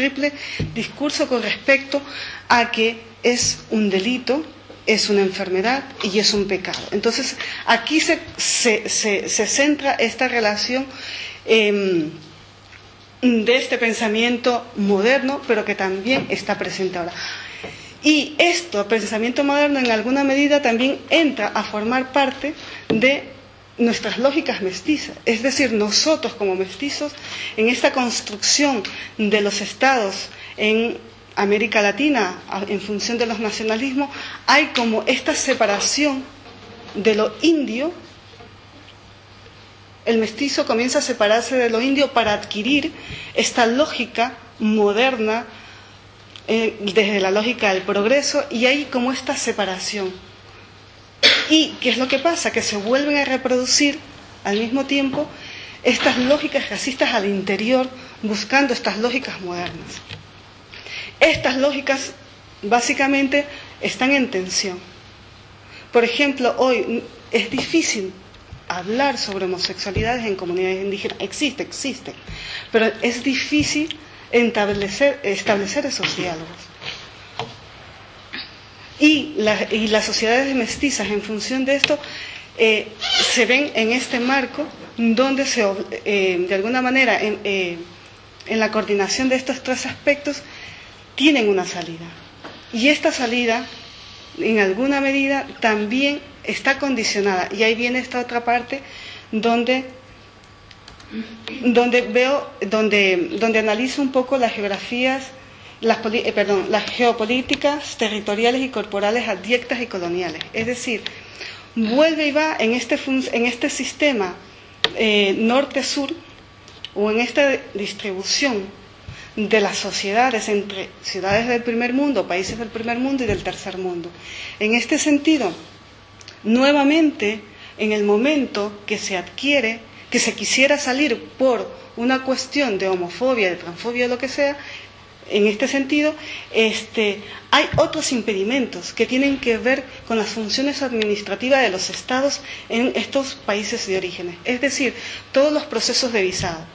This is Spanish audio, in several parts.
triple discurso con respecto a que es un delito, es una enfermedad y es un pecado. Entonces, aquí se centra esta relación de este pensamiento moderno, pero que también está presente ahora. Y esto, pensamiento moderno, en alguna medida también entra a formar parte de nuestras lógicas mestizas. Es decir, nosotros como mestizos, en esta construcción de los estados en América Latina, en función de los nacionalismos, hay como esta separación de lo indio. El mestizo comienza a separarse de lo indio para adquirir esta lógica moderna, desde la lógica del progreso, y hay como esta separación. ¿Y qué es lo que pasa? Que se vuelven a reproducir al mismo tiempo estas lógicas racistas al interior, buscando estas lógicas modernas. Estas lógicas básicamente están en tensión. Por ejemplo, hoy es difícil hablar sobre homosexualidades en comunidades indígenas. Existe, pero es difícil establecer esos diálogos. Y las sociedades mestizas, en función de esto, se ven en este marco donde de alguna manera, en la coordinación de estos tres aspectos, tienen una salida. Y esta salida, en alguna medida, también está condicionada. Y ahí viene esta otra parte donde analizo un poco las geografías, las geopolíticas territoriales y corporales adyectas y coloniales. Es decir, vuelve y va en este sistema norte-sur, o en esta distribución de las sociedades entre ciudades del primer mundo, países del primer mundo y del tercer mundo. En este sentido, nuevamente, en el momento que se adquiere, que se quisiera salir por una cuestión de homofobia, de transfobia, lo que sea, en este sentido, hay otros impedimentos que tienen que ver con las funciones administrativas de los estados en estos países de origen. Es decir, todos los procesos de visado.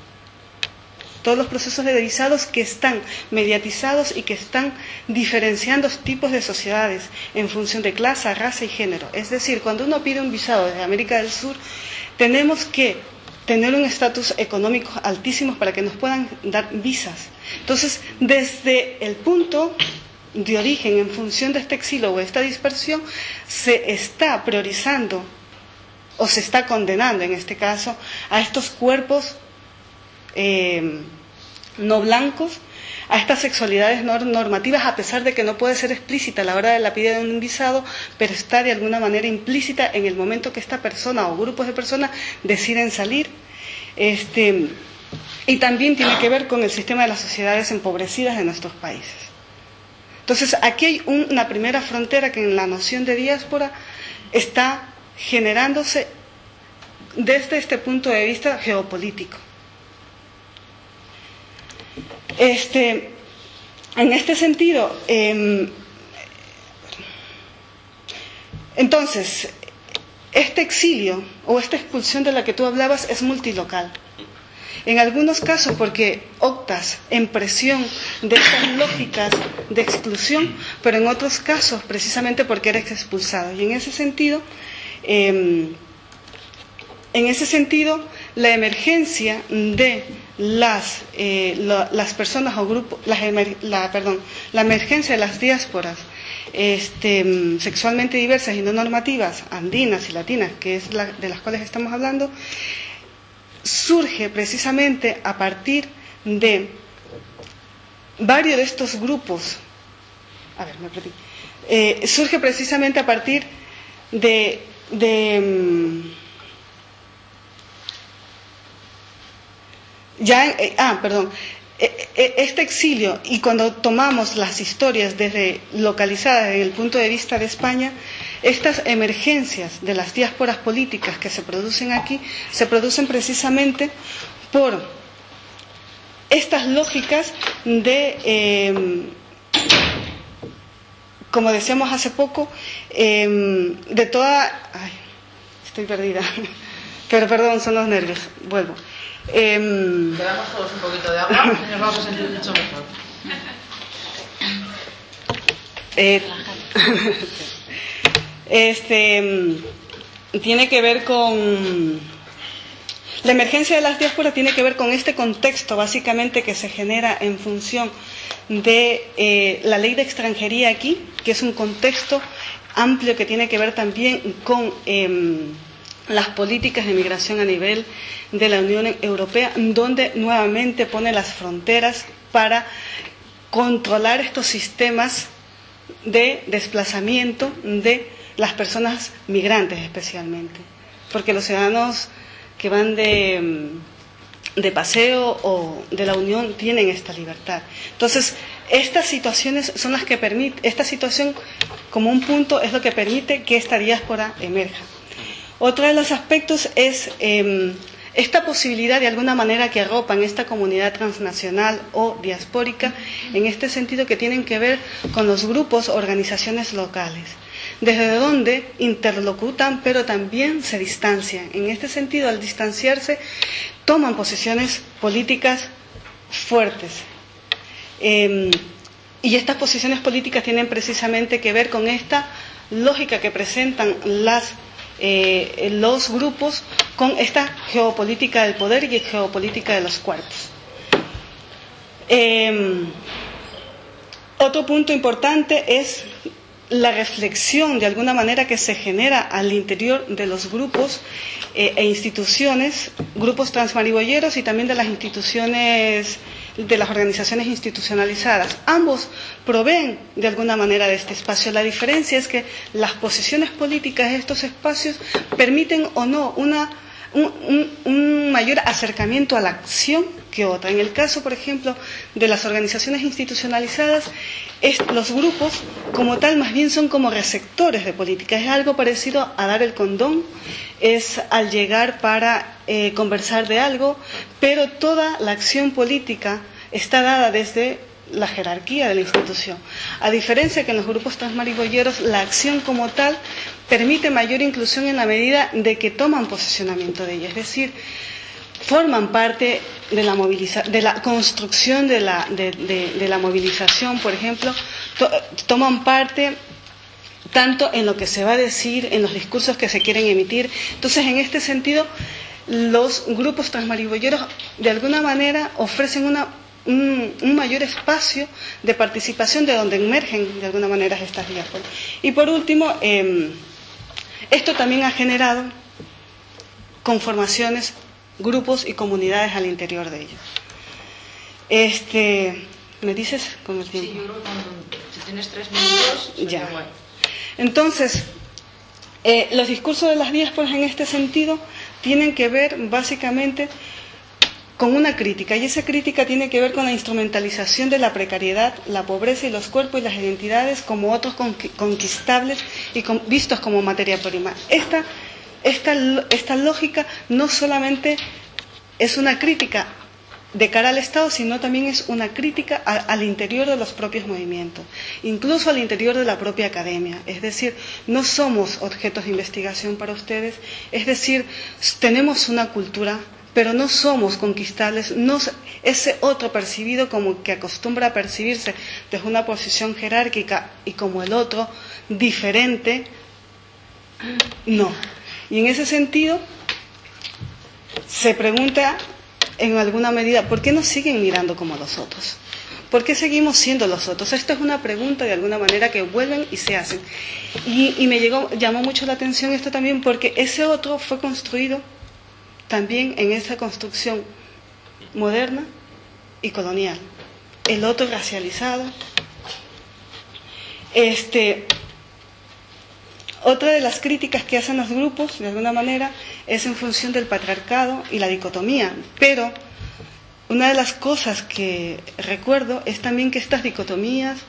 Todos los procesos de visados que están mediatizados y que están diferenciando tipos de sociedades en función de clase, raza y género. Es decir, cuando uno pide un visado desde América del Sur, tenemos que tener un estatus económico altísimo para que nos puedan dar visas. Entonces, desde el punto de origen, en función de este exilio o esta dispersión, se está priorizando o se está condenando, en este caso, a estos cuerpos no blancos, a estas sexualidades normativas, a pesar de que no puede ser explícita a la hora de la pida de un visado, pero está de alguna manera implícita en el momento que esta persona o grupos de personas deciden salir. Y también tiene que ver con el sistema de las sociedades empobrecidas de nuestros países. Entonces, aquí hay una primera frontera que en la noción de diáspora está generándose desde este punto de vista geopolítico. En este sentido, entonces, este exilio o esta expulsión de la que tú hablabas es multilocal. En algunos casos porque optas en presión de estas lógicas de exclusión, pero en otros casos precisamente porque eres expulsado. Y en ese sentido, la emergencia de las personas o grupos, la emergencia de las diásporas sexualmente diversas y no normativas, andinas y latinas, que es de las cuales estamos hablando, surge precisamente a partir de varios de estos grupos. Surge precisamente a partir de este exilio, y cuando tomamos las historias localizadas desde el punto de vista de España, estas emergencias de las diásporas políticas que se producen aquí, se producen precisamente por estas lógicas de, como decíamos hace poco, estoy perdida, pero perdón, son los nervios, vuelvo. Quedamos todos un poquito de agua y nos vamos a sentir mucho mejor. Tiene que ver con la emergencia de las diásporas, tiene que ver con este contexto básicamente que se genera en función de la ley de extranjería aquí, que es un contexto amplio que tiene que ver también con las políticas de migración a nivel de la Unión Europea, donde nuevamente pone las fronteras para controlar estos sistemas de desplazamiento de las personas migrantes especialmente, porque los ciudadanos que van de paseo o de la Unión tienen esta libertad. Entonces, estas situaciones son las que permiten, esta situación como un punto es lo que permite que esta diáspora emerja. Otro de los aspectos es esta posibilidad de alguna manera que arropan esta comunidad transnacional o diaspórica, en este sentido que tienen que ver con los grupos, organizaciones locales, desde donde interlocutan pero también se distancian. En este sentido, al distanciarse, toman posiciones políticas fuertes. Y estas posiciones políticas tienen precisamente que ver con esta lógica que presentan los grupos con esta geopolítica del poder y geopolítica de los cuerpos. Otro punto importante es la reflexión de alguna manera que se genera al interior de los grupos e instituciones, grupos transmaribolleros y también de las instituciones, de las organizaciones institucionalizadas. Ambos proveen de alguna manera de este espacio. La diferencia es que las posiciones políticas de estos espacios permiten o no un mayor acercamiento a la acción que otra. En el caso, por ejemplo, de las organizaciones institucionalizadas, los grupos como tal más bien son como receptores de política. Es algo parecido a dar el condón, es al llegar para conversar de algo, pero toda la acción política está dada desde la jerarquía de la institución. A diferencia que en los grupos transmaribolleros la acción como tal permite mayor inclusión en la medida de que toman posicionamiento de ella, es decir, forman parte de la construcción de la movilización, por ejemplo, toman parte tanto en lo que se va a decir, en los discursos que se quieren emitir. Entonces, en este sentido, los grupos transmaribolleros de alguna manera ofrecen un mayor espacio de participación de donde emergen de alguna manera estas diásporas. Y por último, esto también ha generado conformaciones, grupos y comunidades al interior de ellos. ¿Me dices con el tiempo? Sí, yo creo que si tienes 3 minutos, ya. Bueno. Entonces, los discursos de las diásporas en este sentido tienen que ver básicamente con una crítica, y esa crítica tiene que ver con la instrumentalización de la precariedad, la pobreza y los cuerpos y las identidades como otros conquistables y vistos como materia prima. Esta lógica no solamente es una crítica de cara al Estado, sino también es una crítica al interior de los propios movimientos, incluso al interior de la propia academia. Es decir, no somos objetos de investigación para ustedes, es decir, tenemos una cultura, pero no somos conquistables, ese otro percibido como que acostumbra a percibirse desde una posición jerárquica y como el otro diferente, no. Y en ese sentido, se pregunta en alguna medida, ¿por qué nos siguen mirando como los otros? ¿Por qué seguimos siendo los otros? Esta es una pregunta de alguna manera que vuelven y se hacen. Y me llamó mucho la atención esto también porque ese otro fue construido también en esa construcción moderna y colonial. El otro racializado. Otra de las críticas que hacen los grupos, de alguna manera, es en función del patriarcado y la dicotomía. Pero una de las cosas que recuerdo es también que estas dicotomías,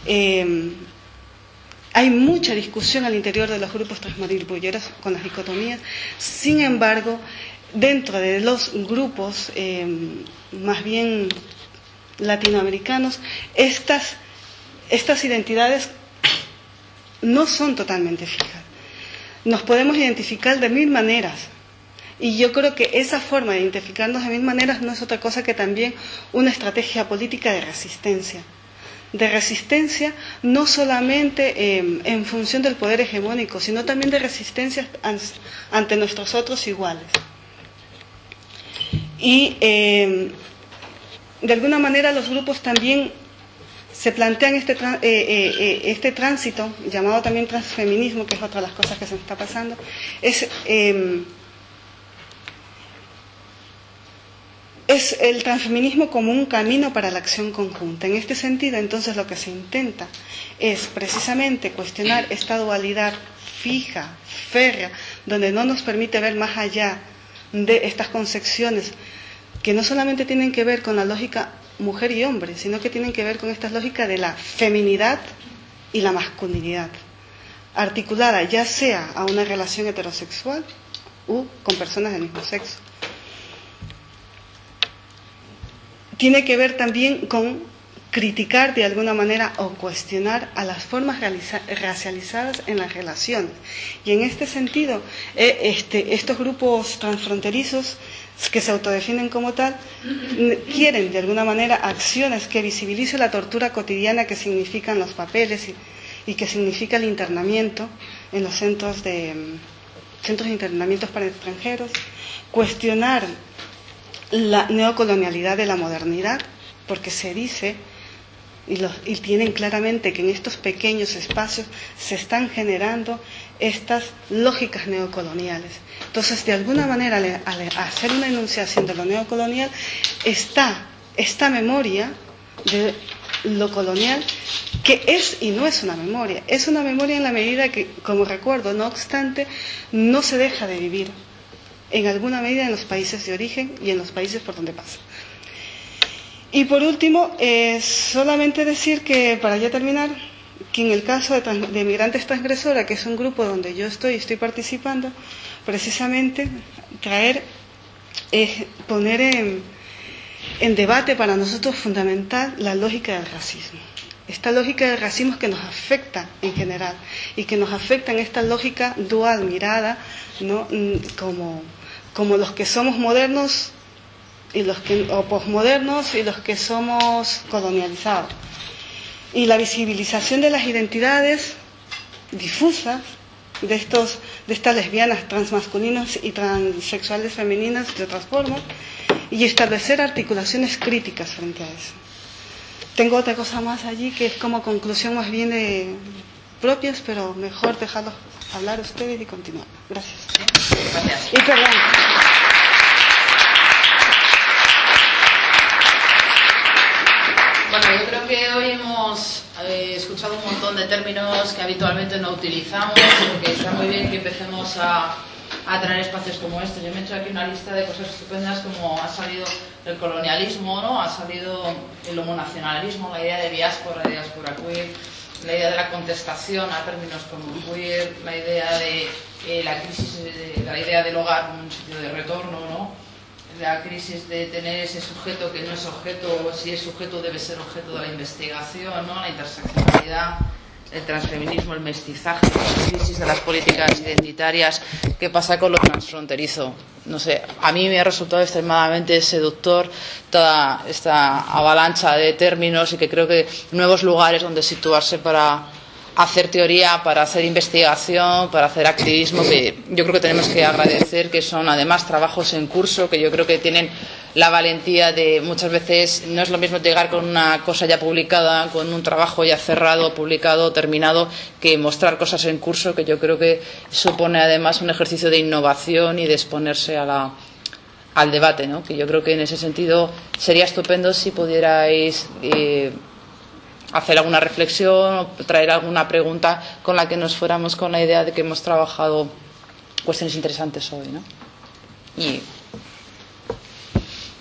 hay mucha discusión al interior de los grupos transmaribolleros con las dicotomías. Sin embargo, dentro de los grupos más bien latinoamericanos, estas identidades no son totalmente fijas. Nos podemos identificar de 1000 maneras. Y yo creo que esa forma de identificarnos de mil maneras no es otra cosa que también una estrategia política de resistencia. De resistencia no solamente en función del poder hegemónico, sino también de resistencia ante nuestros otros iguales. Y de alguna manera los grupos también se plantean este tránsito, llamado también transfeminismo, que es otra de las cosas que se me está pasando, es el transfeminismo como un camino para la acción conjunta. En este sentido, entonces, lo que se intenta es precisamente cuestionar esta dualidad fija, férrea, donde no nos permite ver más allá de estas concepciones que no solamente tienen que ver con la lógica mujer y hombre, sino que tienen que ver con esta lógica de la feminidad y la masculinidad, articulada ya sea a una relación heterosexual u con personas del mismo sexo. Tiene que ver también con criticar de alguna manera o cuestionar a las formas racializadas en las relaciones. Y en este sentido, estos grupos transfronterizos que se autodefinen como tal, quieren de alguna manera acciones que visibilicen la tortura cotidiana que significan los papeles y que significa el internamiento en los centros de internamientos para extranjeros, cuestionar la neocolonialidad de la modernidad, porque se dice y tienen claramente que en estos pequeños espacios se están generando estas lógicas neocoloniales. Entonces, de alguna manera, al hacer una enunciación de lo neocolonial, está esta memoria de lo colonial, que es y no es una memoria. Es una memoria en la medida que, como recuerdo, no obstante, no se deja de vivir en alguna medida en los países de origen y en los países por donde pasa. Y por último, solamente decir que, para ya terminar, que en el caso de Migrantes Transgresora, que es un grupo donde yo estoy participando, precisamente poner en debate para nosotros fundamental la lógica del racismo. Esta lógica del racismo que nos afecta en general y que nos afecta en esta lógica dual mirada, ¿no? Como los que somos modernos o posmodernos y los que somos colonializados. Y la visibilización de las identidades difusas de estas lesbianas, transmasculinas y transexuales femeninas de otras formas, y establecer articulaciones críticas frente a eso. Tengo otra cosa más allí que es como conclusión más bien propias, pero mejor dejarlos hablar ustedes y continuar. Gracias. Gracias. Y perdón. Bueno, yo creo que hoy hemos escuchado un montón de términos que habitualmente no utilizamos, porque está muy bien que empecemos a traer espacios como este. Yo me he hecho aquí una lista de cosas estupendas, como ha salido el colonialismo, ¿no? Ha salido el homonacionalismo, la idea de diáspora queer, la idea de la contestación a términos como queer, la idea de la crisis de la idea del hogar como un sitio de retorno, ¿no? La crisis de tener ese sujeto que no es objeto, o si es sujeto debe ser objeto de la investigación, ¿no? La interseccionalidad, el transfeminismo, el mestizaje, la crisis de las políticas identitarias. ¿Qué pasa con lo transfronterizo? No sé, a mí me ha resultado extremadamente seductor toda esta avalancha de términos, y que creo que nuevos lugares donde situarse para hacer teoría, para hacer investigación, para hacer activismo, que yo creo que tenemos que agradecer, que son además trabajos en curso, que yo creo que tienen la valentía de, muchas veces no es lo mismo llegar con una cosa ya publicada, con un trabajo ya cerrado, publicado, terminado, que mostrar cosas en curso, que yo creo que supone además un ejercicio de innovación y de exponerse al debate, ¿no? Que yo creo que en ese sentido sería estupendo si pudierais hacer alguna reflexión o traer alguna pregunta con la que nos fuéramos con la idea de que hemos trabajado cuestiones interesantes hoy, ¿no? Y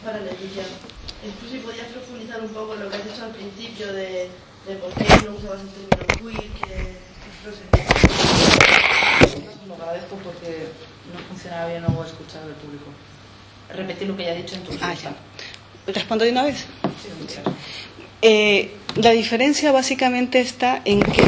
para Leticia, tú si podías profundizar un poco en lo que has dicho al principio de por qué no usabas el término queer, lo agradezco porque no funcionaba bien luego escuchar al público. Repetir lo que ya he dicho en tu Ya. ¿Respondo de una vez? Sí, La diferencia básicamente está en que